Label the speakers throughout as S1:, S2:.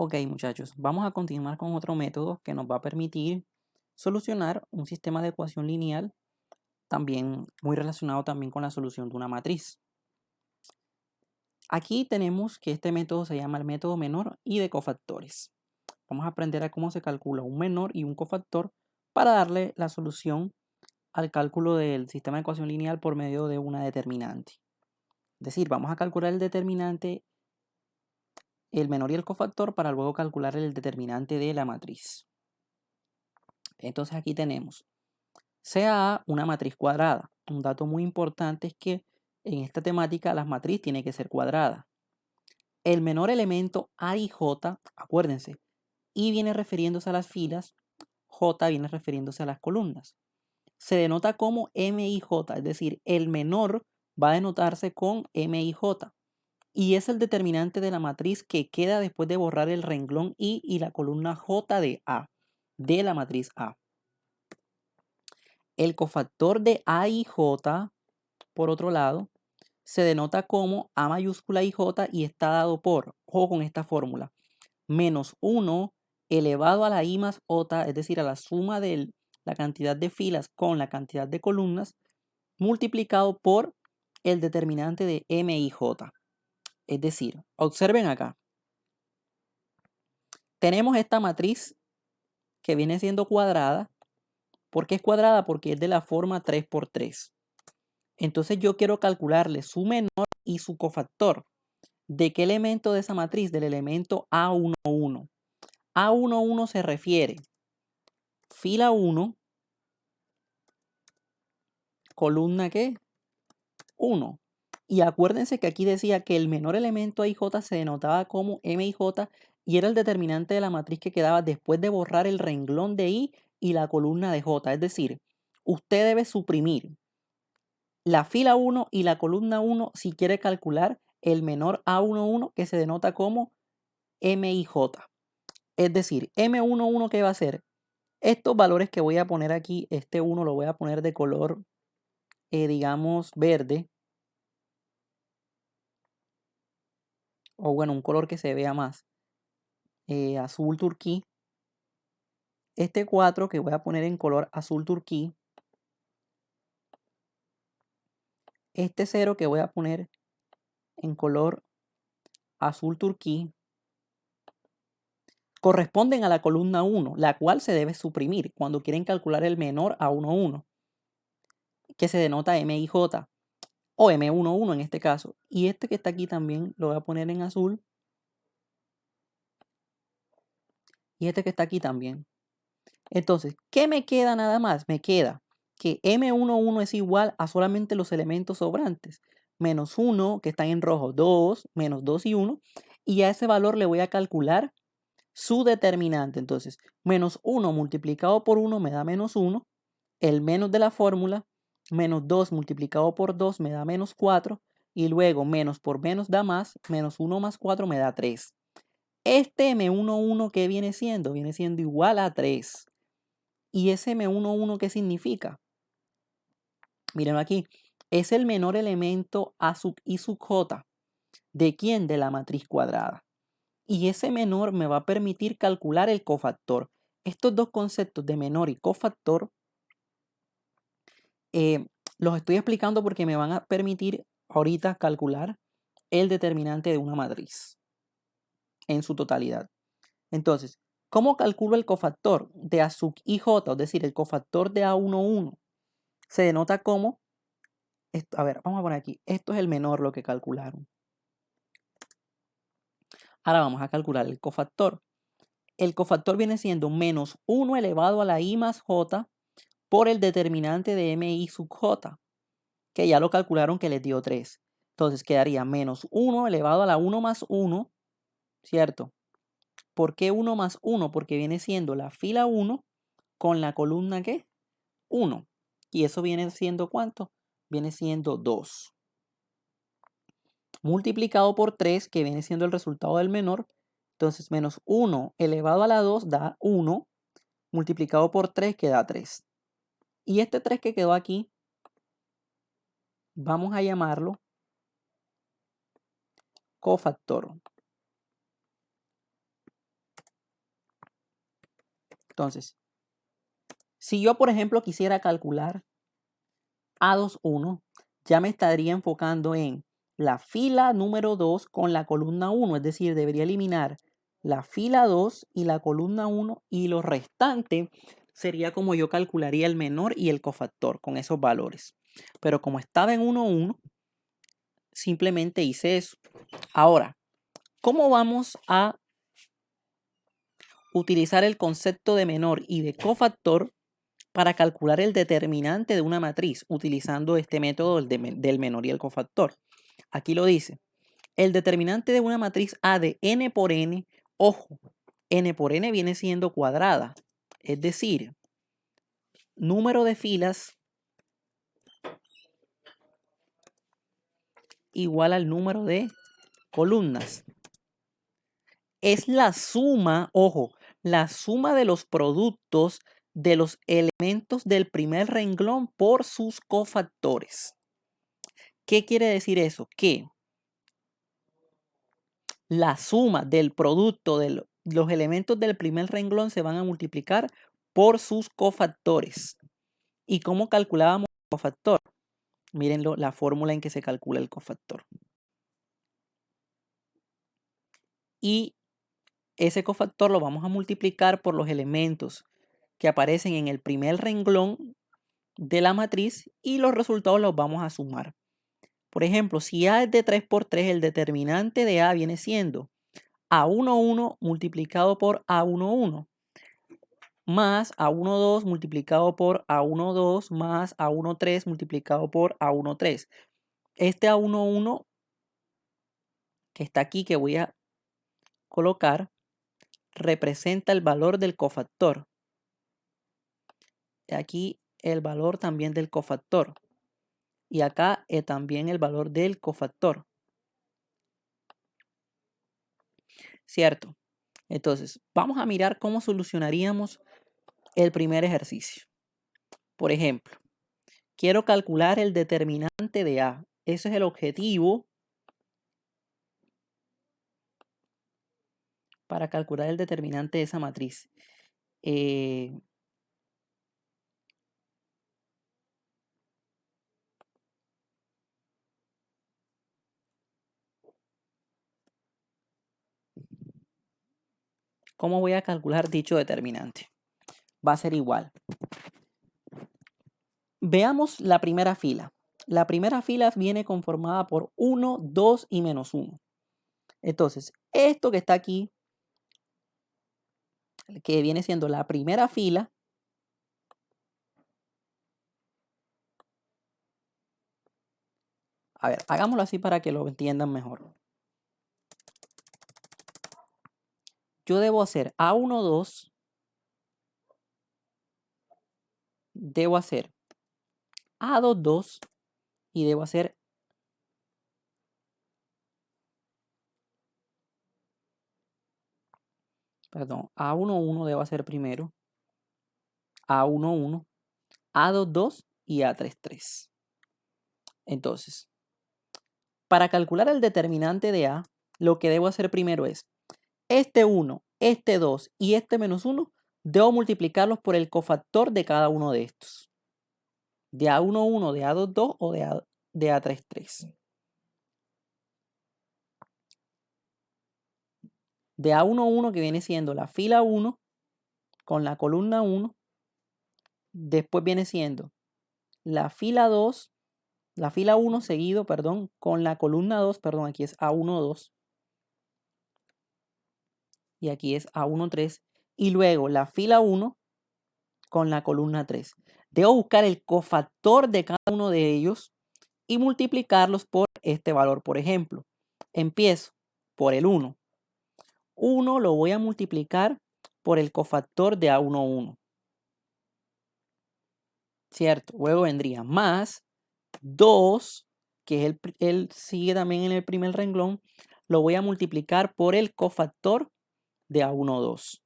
S1: Ok, muchachos, vamos a continuar con otro método que nos va a permitir solucionar un sistema de ecuación lineal, también muy relacionado también con la solución de una matriz. Aquí tenemos que este método se llama el método menor y de cofactores. Vamos a aprender a cómo se calcula un menor y un cofactor para darle la solución al cálculo del sistema de ecuación lineal por medio de una determinante. Es decir, vamos a calcular el determinante, el menor y el cofactor para luego calcular el determinante de la matriz. Entonces aquí tenemos sea A una matriz cuadrada. Un dato muy importante es que en esta temática la matriz tiene que ser cuadrada. El menor elemento A y J, acuérdense, I viene refiriéndose a las filas, J viene refiriéndose a las columnas. Se denota como M y J, es decir, el menor va a denotarse con M y J. Y es el determinante de la matriz que queda después de borrar el renglón I y la columna J de A, de la matriz A. El cofactor de A y J, por otro lado, se denota como A mayúscula y J y está dado por, ojo con esta fórmula, menos 1 elevado a la I más J, es decir, a la suma de la cantidad de filas con la cantidad de columnas, multiplicado por el determinante de M y J. Es decir, observen acá, tenemos esta matriz que viene siendo cuadrada. ¿Por qué es cuadrada? Porque es de la forma 3 por 3. Entonces yo quiero calcularle su menor y su cofactor. ¿De qué elemento de esa matriz? Del elemento A11. A11 se refiere fila 1, columna ¿qué? 1. Y acuérdense que aquí decía que el menor elemento IJ se denotaba como MIJ y era el determinante de la matriz que quedaba después de borrar el renglón de I y la columna de J. Es decir, usted debe suprimir la fila 1 y la columna 1 si quiere calcular el menor A11 que se denota como MIJ. Es decir, M11 ¿qué va a ser? Estos valores que voy a poner aquí, este 1 lo voy a poner de color, digamos, verde. O bueno, un color que se vea más. Azul turquí. Este 4 que voy a poner en color azul turquí. Este 0 que voy a poner en color azul turquí. Corresponden a la columna 1, la cual se debe suprimir cuando quieren calcular el menor a 1,1, que se denota MIJ o M11 en este caso. Y este que está aquí también lo voy a poner en azul. Y este que está aquí también. Entonces, ¿qué me queda nada más? Me queda que M11 es igual a solamente los elementos sobrantes. Menos 1, que están en rojo, 2, menos 2 y 1. Y a ese valor le voy a calcular su determinante. Entonces, menos 1 multiplicado por 1 me da menos 1. El menos de la fórmula, menos 2 multiplicado por 2 me da menos 4. Y luego menos por menos da más, menos 1 más 4 me da 3. Este M11, ¿qué viene siendo? Viene siendo igual a 3. ¿Y ese M11 qué significa? Miren aquí, es el menor elemento A sub I sub J. ¿De quién? De la matriz cuadrada. Y ese menor me va a permitir calcular el cofactor. Estos dos conceptos de menor y cofactor los estoy explicando porque me van a permitir ahorita calcular el determinante de una matriz en su totalidad. Entonces, ¿cómo calculo el cofactor de A sub IJ? Es decir, el cofactor de A11. Se denota como, a ver, vamos a poner aquí, esto es el menor lo que calcularon. Ahora vamos a calcular el cofactor. El cofactor viene siendo menos 1 elevado a la I más J por el determinante de MI sub J, que ya lo calcularon que les dio 3. Entonces quedaría menos 1 elevado a la 1 más 1, ¿cierto? ¿Por qué 1 más 1? Porque viene siendo la fila 1 con la columna ¿qué? 1. ¿Y eso viene siendo cuánto? Viene siendo 2. Multiplicado por 3, que viene siendo el resultado del menor. Entonces, menos 1 elevado a la 2 da 1, multiplicado por 3 que da 3. Y este 3 que quedó aquí, vamos a llamarlo cofactor. Entonces, si yo, por ejemplo, quisiera calcular A21, ya me estaría enfocando en la fila número 2 con la columna 1, es decir, debería eliminar la fila 2 y la columna 1 y lo restante sería como yo calcularía el menor y el cofactor con esos valores. Pero como estaba en 1, 1, simplemente hice eso. Ahora, ¿cómo vamos a utilizar el concepto de menor y de cofactor para calcular el determinante de una matriz utilizando este método del menor y el cofactor? Aquí lo dice. El determinante de una matriz A de n por n, ojo, n por n viene siendo cuadrada, es decir, número de filas igual al número de columnas. Es la suma, ojo, la suma de los productos de los elementos del primer renglón por sus cofactores. ¿Qué quiere decir eso? Que la suma del producto de los elementos del primer renglón se van a multiplicar por sus cofactores. ¿Y cómo calculábamos el cofactor? Mírenlo, la fórmula en que se calcula el cofactor. Y ese cofactor lo vamos a multiplicar por los elementos que aparecen en el primer renglón de la matriz y los resultados los vamos a sumar. Por ejemplo, si A es de 3 por 3, el determinante de A viene siendo A11 multiplicado por A11 más A12 multiplicado por A12 más A13 multiplicado por A13. Este A11 que está aquí, que voy a colocar, representa el valor del cofactor. Aquí el valor también del cofactor. Y acá también el valor del cofactor. ¿Cierto? Entonces, vamos a mirar cómo solucionaríamos el primer ejercicio. Por ejemplo, quiero calcular el determinante de A. Ese es el objetivo para calcular el determinante de esa matriz. ¿Cómo voy a calcular dicho determinante? Va a ser igual. Veamos la primera fila. La primera fila viene conformada por 1, 2 y menos 1. Entonces, esto que está aquí, que viene siendo la primera fila, a ver, hagámoslo así para que lo entiendan mejor. Yo debo hacer A12, debo hacer A22 y debo hacer A11 debo hacer primero, A11, A22 y A33. Entonces, para calcular el determinante de A, lo que debo hacer primero es este 1, este 2 y este menos 1, debo multiplicarlos por el cofactor de cada uno de estos. De A11, de A22 o de A33. De A11 que viene siendo la fila 1 con la columna 1. Después viene siendo la fila 2, la fila 1 seguido, perdón, con la columna 2, perdón, aquí es A12. Y aquí es A13. Y luego la fila 1 con la columna 3. Debo buscar el cofactor de cada uno de ellos y multiplicarlos por este valor. Por ejemplo, empiezo por el 1. 1 lo voy a multiplicar por el cofactor de A11. ¿Cierto? Luego vendría más 2, que es él sigue también en el primer renglón, lo voy a multiplicar por el cofactor de A12.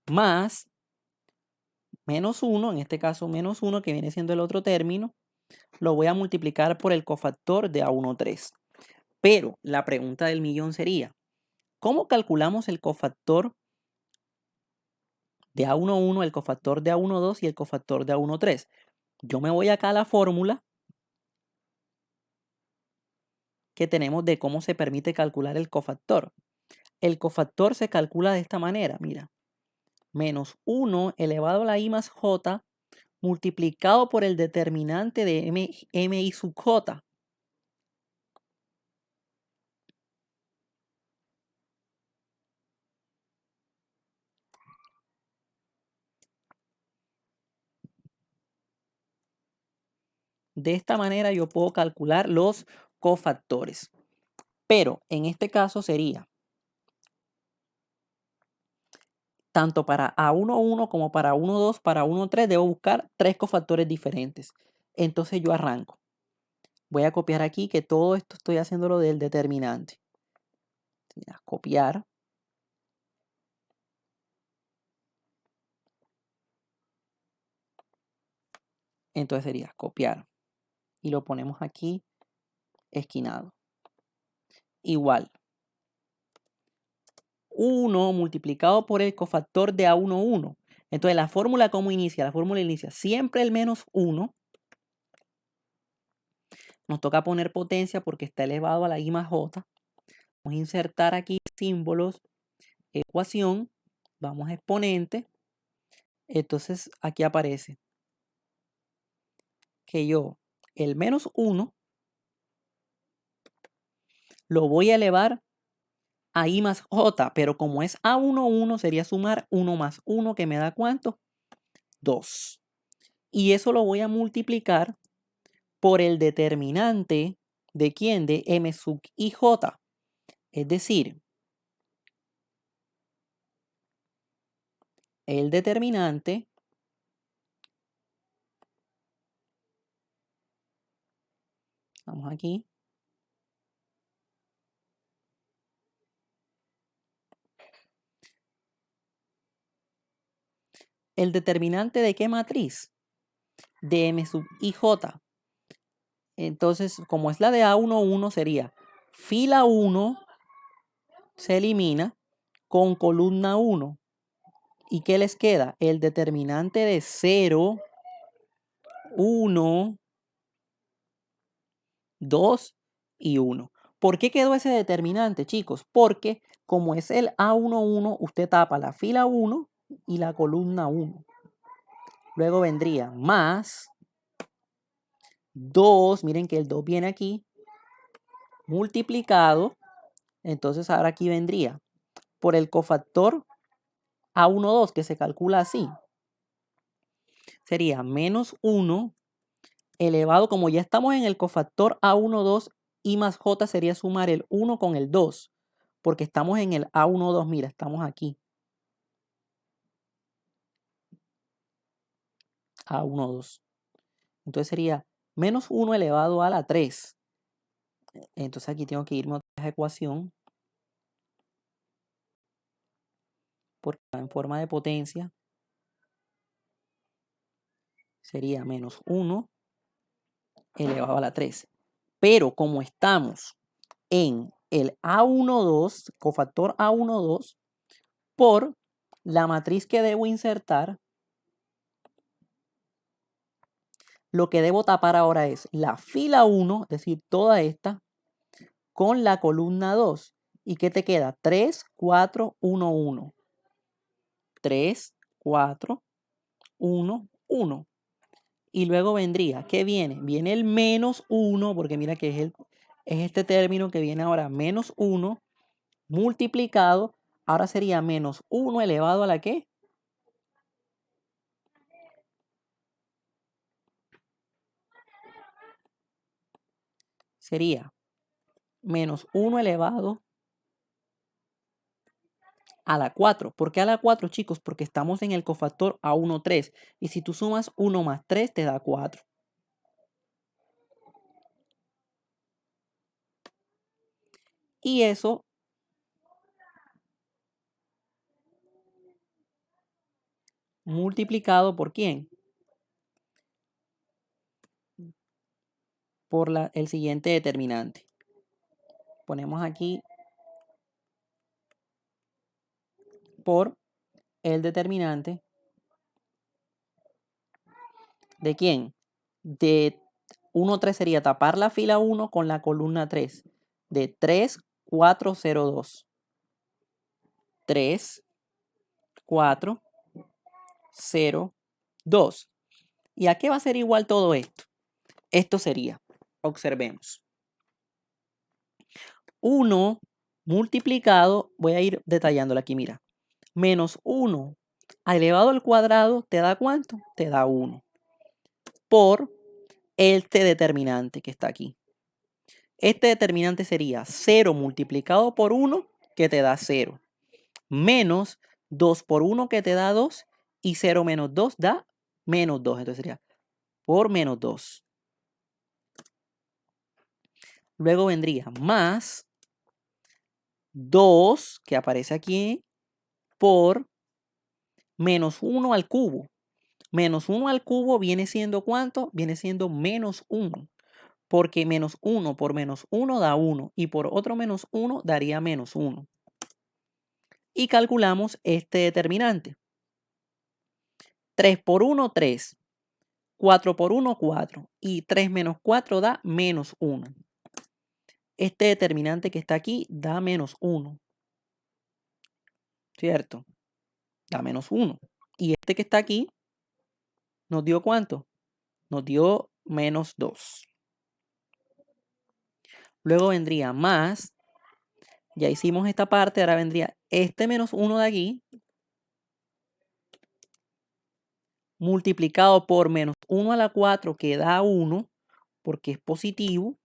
S1: Más menos 1, en este caso menos 1, que viene siendo el otro término, lo voy a multiplicar por el cofactor de A13. Pero la pregunta del millón sería, ¿cómo calculamos el cofactor de A11, el cofactor de A12 y el cofactor de A13. Yo me voy acá a la fórmula que tenemos de cómo se permite calcular el cofactor. El cofactor se calcula de esta manera, mira. Menos 1 elevado a la I más J multiplicado por el determinante de M I sub J. De esta manera yo puedo calcular los cofactores. Pero en este caso sería tanto para A11 como para A12, para A13 debo buscar 3 cofactores diferentes. Entonces yo arranco. Voy a copiar aquí que todo esto estoy haciéndolo del determinante. Copiar. Entonces sería copiar. Y lo ponemos aquí esquinado. Igual. 1 multiplicado por el cofactor de A11. Entonces la fórmula ¿cómo inicia? La fórmula inicia siempre el menos 1. Nos toca poner potencia porque está elevado a la I más J. Vamos a insertar aquí símbolos, ecuación, vamos a exponente. Entonces aquí aparece que yo el menos 1 lo voy a elevar a I más J, pero como es A11 sería sumar 1 más 1 que me da ¿cuánto? 2. Y eso lo voy a multiplicar por el determinante de ¿quién? De M sub I J. Es decir, el determinante vamos aquí. ¿El determinante de qué matriz? De M sub I J. Entonces, como es la de A11, sería fila 1 se elimina con columna 1. ¿Y qué les queda? El determinante de 0, 1, 2 y 1. ¿Por qué quedó ese determinante, chicos? Porque como es el A11, usted tapa la fila 1 y la columna 1. Luego vendría más 2, miren que el 2 viene aquí, multiplicado. Entonces ahora aquí vendría por el cofactor A12 que se calcula así. Sería menos 1 elevado, como ya estamos en el cofactor A12, I más J sería sumar el 1 con el 2, porque estamos en el A12, mira, estamos aquí. A12. Entonces sería menos 1 elevado a la 3. Entonces aquí tengo que irme a otra ecuación, porque en forma de potencia sería menos 1 elevado a la 3. Pero como estamos en el A12, cofactor A12, por la matriz que debo insertar, lo que debo tapar ahora es la fila 1, es decir, toda esta, con la columna 2. ¿Y qué te queda? 3, 4, 1, 1. 3, 4, 1, 1. Y luego vendría, ¿qué viene? Viene el menos 1, porque mira que es este término que viene ahora, menos 1, multiplicado. Ahora sería menos 1 elevado a la ¿qué? Sería menos 1 elevado a la 4. ¿Por qué a la 4, chicos? Porque estamos en el cofactor A13. Y si tú sumas 1 más 3, te da 4. Y eso multiplicado por ¿quién? Por el siguiente determinante. Ponemos aquí por el determinante de quién? De 1, 3 sería tapar la fila 1 con la columna 3. De 3, 4, 0, 2. 3, 4, 0, 2. ¿Y a qué va a ser igual todo esto? Esto sería, observemos, 1 multiplicado, voy a ir detallándolo aquí, mira, menos 1 elevado al cuadrado, ¿te da cuánto? Te da 1. Por este determinante que está aquí. Este determinante sería 0 multiplicado por 1, que te da 0. Menos 2 por 1, que te da 2. Y 0 menos 2 da menos 2. Entonces sería por menos 2. Luego vendría más 2, que aparece aquí, por menos 1 al cubo. Menos 1 al cubo viene siendo ¿cuánto? Viene siendo menos 1. Porque menos 1 por menos 1 da 1. Y por otro menos 1 daría menos 1. Y calculamos este determinante. 3 por 1, 3. 4 por 1, 4. Y 3 menos 4 da menos 1. Este determinante que está aquí da menos 1. ¿Cierto? Da menos 1. Y este que está aquí nos dio ¿cuánto? Nos dio menos 2. Luego vendría más. Ya hicimos esta parte, ahora vendría este menos 1 de aquí. Multiplicado por menos 1 a la 4, que da 1, porque es positivo.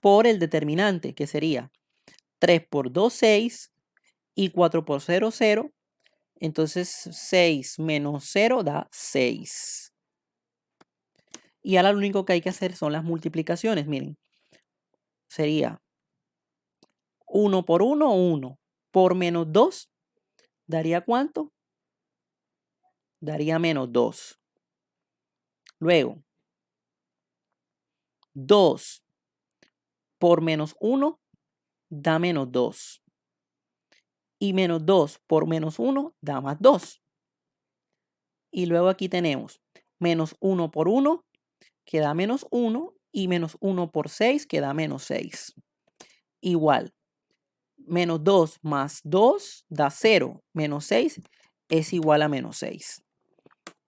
S1: Por el determinante, que sería 3 por 2, 6. Y 4 por 0, 0. Entonces 6 menos 0 da 6. Y ahora lo único que hay que hacer son las multiplicaciones. Miren, sería 1 por 1, 1. Por menos 2, ¿daría cuánto? Daría menos 2. Luego, 2 por menos 1 da menos 2. Y menos 2 por menos 1 da más 2. Y luego aquí tenemos menos 1 por 1, que da menos 1. Y menos 1 por 6, que da menos 6. Igual. Menos 2 más 2 da 0. Menos 6 es igual a menos 6.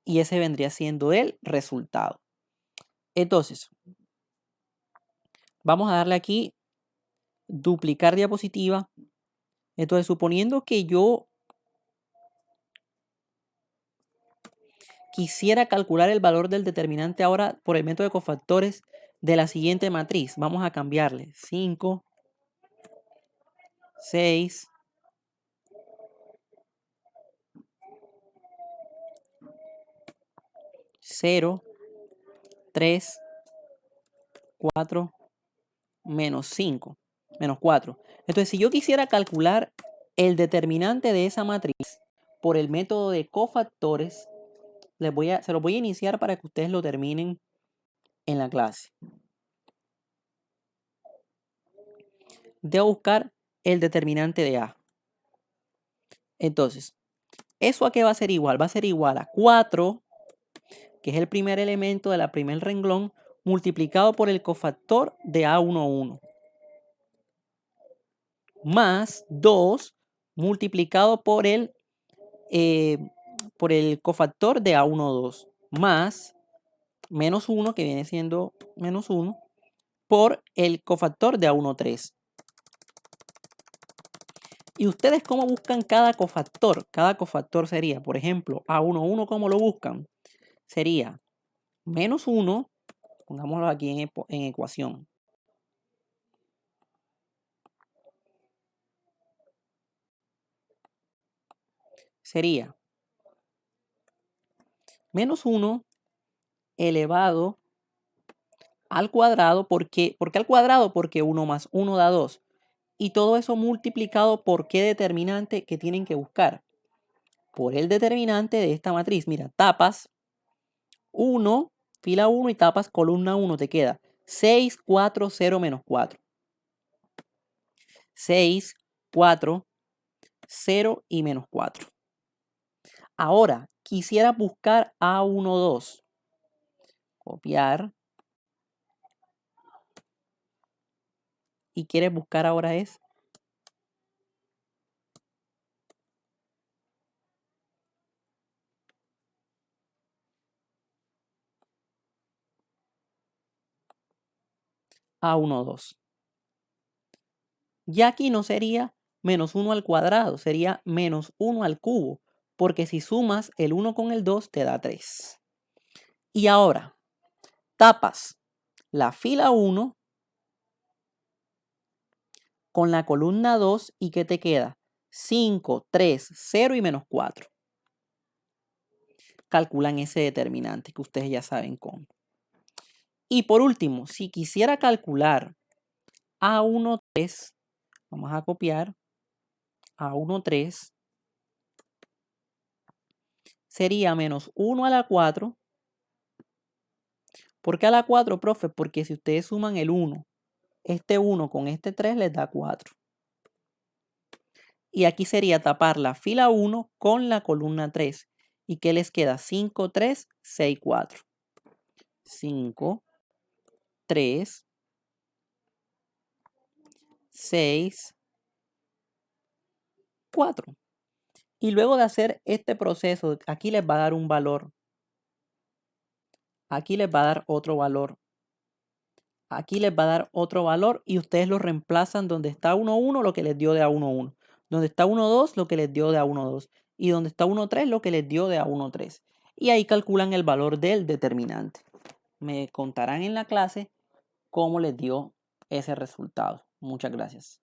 S1: Y ese vendría siendo el resultado. Entonces, vamos a darle aquí duplicar diapositiva. Entonces, suponiendo que yo quisiera calcular el valor del determinante ahora por el método de cofactores de la siguiente matriz. Vamos a cambiarle 5, 6, 0, 3, 4, menos 5, menos 4. Entonces, si yo quisiera calcular el determinante de esa matriz por el método de cofactores, se los voy a iniciar para que ustedes lo terminen en la clase. Debo buscar el determinante de A. Entonces, ¿eso a qué va a ser igual? Va a ser igual a 4, que es el primer elemento de la primer renglón, multiplicado por el cofactor de A11, más 2 multiplicado por el cofactor de A12, más menos 1, que viene siendo menos 1, por el cofactor de A13. ¿Y ustedes cómo buscan cada cofactor? Cada cofactor sería, por ejemplo, A11, ¿cómo lo buscan? Sería menos 1, pongámoslo aquí en ecuación. Sería menos 1 elevado al cuadrado. ¿Por qué al cuadrado? Porque 1 más 1 da 2. Y todo eso multiplicado por qué determinante que tienen que buscar. Por el determinante de esta matriz. Mira, tapas 1, fila 1 y tapas columna 1. Te queda 6, 4, 0, menos 4. 6, 4, 0 y menos 4. Ahora, quisiera buscar A12. Copiar. Y quieres buscar ahora es A12. Ya aquí no sería menos 1 al cuadrado, sería menos 1 al cubo, porque si sumas el 1 con el 2 te da 3. Y ahora, tapas la fila 1 con la columna 2 y ¿qué te queda? 5, 3, 0 y menos 4. Calculan ese determinante que ustedes ya saben cómo. Y por último, si quisiera calcular A13, vamos a copiar A13, sería menos 1 a la 4. ¿Por qué a la 4, profe? Porque si ustedes suman el 1, este 1 con este 3 les da 4. Y aquí sería tapar la fila 1 con la columna 3. ¿Y qué les queda? 5, 3, 6, 4. 5, 3, 6, 4. Y luego de hacer este proceso, aquí les va a dar un valor. Aquí les va a dar otro valor. Aquí les va a dar otro valor y ustedes lo reemplazan donde está 1, 1, lo que les dio de A1, 1. Donde está 1, 2, lo que les dio de A1, 2. Y donde está 1, 3, lo que les dio de A1, 3. Y ahí calculan el valor del determinante. Me contarán en la clase cómo les dio ese resultado. Muchas gracias.